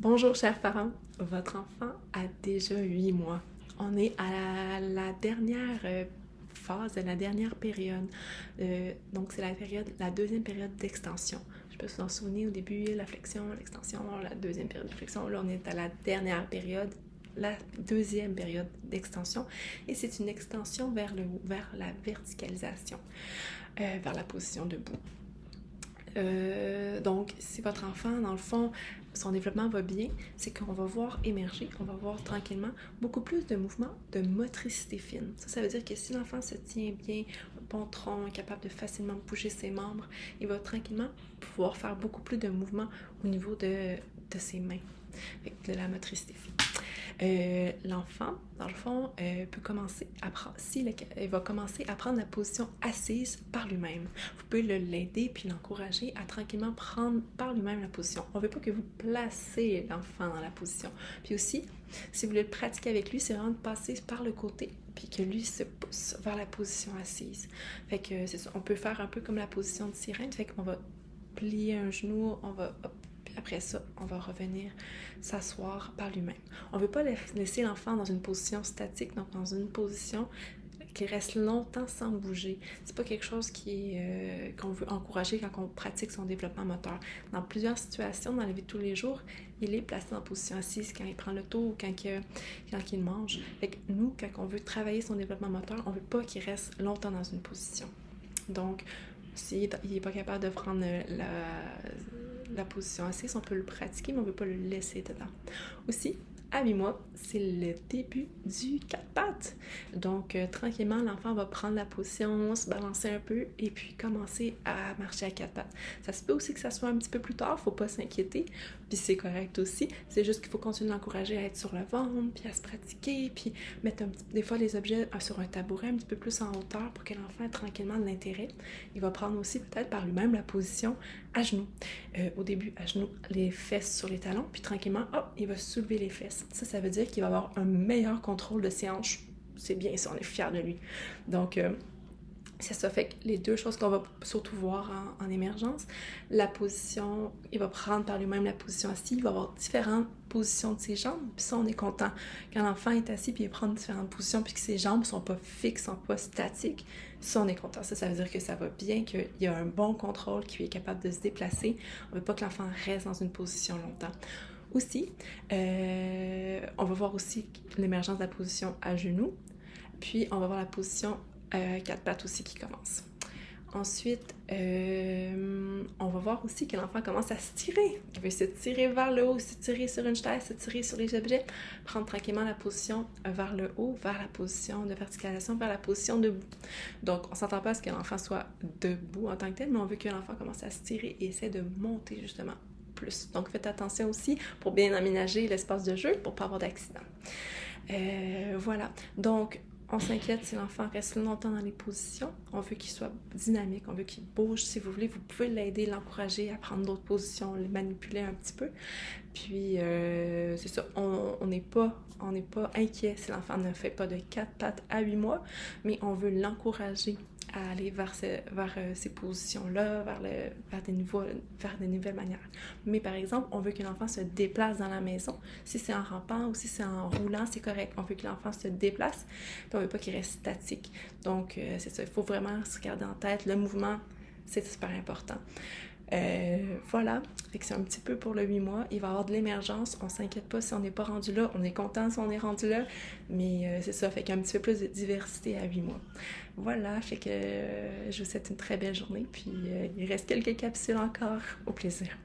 Bonjour chers parents, votre enfant a déjà 8 mois. On est à la dernière phase, la dernière période. Donc c'est la deuxième période d'extension. Je sais pas si vous en souvenez, au début, la flexion, l'extension, la deuxième période de flexion. Là, on est à la dernière période, la deuxième période d'extension. Et c'est une extension vers le haut, vers la verticalisation, vers la position debout. Donc, si votre enfant, dans le fond, son développement va bien, c'est qu'on va voir émerger, on va voir tranquillement beaucoup plus de mouvements de motricité fine. Ça veut dire que si l'enfant se tient bien, bon tronc, capable de facilement bouger ses membres, il va tranquillement pouvoir faire beaucoup plus de mouvements au niveau de ses mains, avec de la motricité fine. L'enfant, dans le fond, peut commencer à il va commencer à prendre la position assise par lui-même. Vous pouvez l'aider puis l'encourager à tranquillement prendre par lui-même la position. On ne veut pas que vous placez l'enfant dans la position. Puis aussi, si vous voulez le pratiquer avec lui, c'est vraiment de passer par le côté puis que lui se pousse vers la position assise. Fait que c'est ça, on peut faire un peu comme la position de sirène. Fait qu'on va plier un genou, on va après ça, on va revenir s'asseoir par lui-même. On ne veut pas laisser l'enfant dans une position statique, donc dans une position qui reste longtemps sans bouger. C'est pas quelque chose qu'on veut encourager quand on pratique son développement moteur. Dans plusieurs situations, dans la vie de tous les jours, il est placé en position assise quand il prend le tour ou quand il mange. Fait que nous, quand on veut travailler son développement moteur, on ne veut pas qu'il reste longtemps dans une position. Donc, s'il n'est pas capable de prendre la position assise, on peut le pratiquer, mais on ne veut pas le laisser dedans. Aussi, à 8 mois, c'est le début du 4 pattes. Donc, tranquillement, l'enfant va prendre la position, se balancer un peu et puis commencer à marcher à 4 pattes. Ça se peut aussi que ça soit un petit peu plus tard, il ne faut pas s'inquiéter, puis c'est correct aussi. C'est juste qu'il faut continuer de l'encourager à être sur le ventre, puis à se pratiquer, puis mettre des fois les objets sur un tabouret un petit peu plus en hauteur pour que l'enfant ait tranquillement de l'intérêt. Il va prendre aussi peut-être par lui-même la position à genoux. Au début, à genoux, les fesses sur les talons, puis tranquillement, hop, il va soulever les fesses. Ça veut dire qu'il va avoir un meilleur contrôle de ses hanches. C'est bien ça, on est fiers de lui. Donc, c'est ça, fait que les deux choses qu'on va surtout voir en émergence, la position, il va prendre par lui-même la position assise, il va avoir différentes positions de ses jambes, puis ça, on est content. Quand l'enfant est assis, puis il prend différentes positions, puis que ses jambes sont pas fixes, sont pas statiques, ça, on est content. Ça veut dire que ça va bien, qu'il y a un bon contrôle, qu'il est capable de se déplacer. On veut pas que l'enfant reste dans une position longtemps. Aussi, on va voir aussi l'émergence de la position à genoux, puis on va voir la position 4 pattes aussi qui commence. Ensuite, on va voir aussi que l'enfant commence à se tirer. Il veut se tirer vers le haut, se tirer sur une chaise, se tirer sur les objets, prendre tranquillement la position vers le haut, vers la position de verticalisation, vers la position debout. Donc, on ne s'entend pas à ce que l'enfant soit debout en tant que tel, mais on veut que l'enfant commence à se tirer et essaie de monter justement plus. Donc, faites attention aussi pour bien aménager l'espace de jeu pour ne pas avoir d'accident. Voilà. Donc, on s'inquiète si l'enfant reste longtemps dans les positions. On veut qu'il soit dynamique, on veut qu'il bouge. Si vous voulez, vous pouvez l'aider, l'encourager à prendre d'autres positions, le manipuler un petit peu. Puis, c'est ça, on n'est pas inquiet si l'enfant ne fait pas de 4 pattes à 8 mois, mais on veut l'encourager à aller vers ces positions-là, vers des nouvelles manières. Mais par exemple, on veut que l'enfant se déplace dans la maison. Si c'est en rampant ou si c'est en roulant, c'est correct. On veut que l'enfant se déplace, puis on veut pas qu'il reste statique. Donc, c'est ça, il faut vraiment se garder en tête. Le mouvement, c'est super important. Voilà, fait que c'est un petit peu pour le 8 mois. Il va y avoir de l'émergence, on s'inquiète pas si on n'est pas rendu là, on est content si on est rendu là, mais c'est ça, fait qu'il y a un petit peu plus de diversité à 8 mois. Voilà, fait que je vous souhaite une très belle journée, puis il reste quelques capsules encore, au plaisir.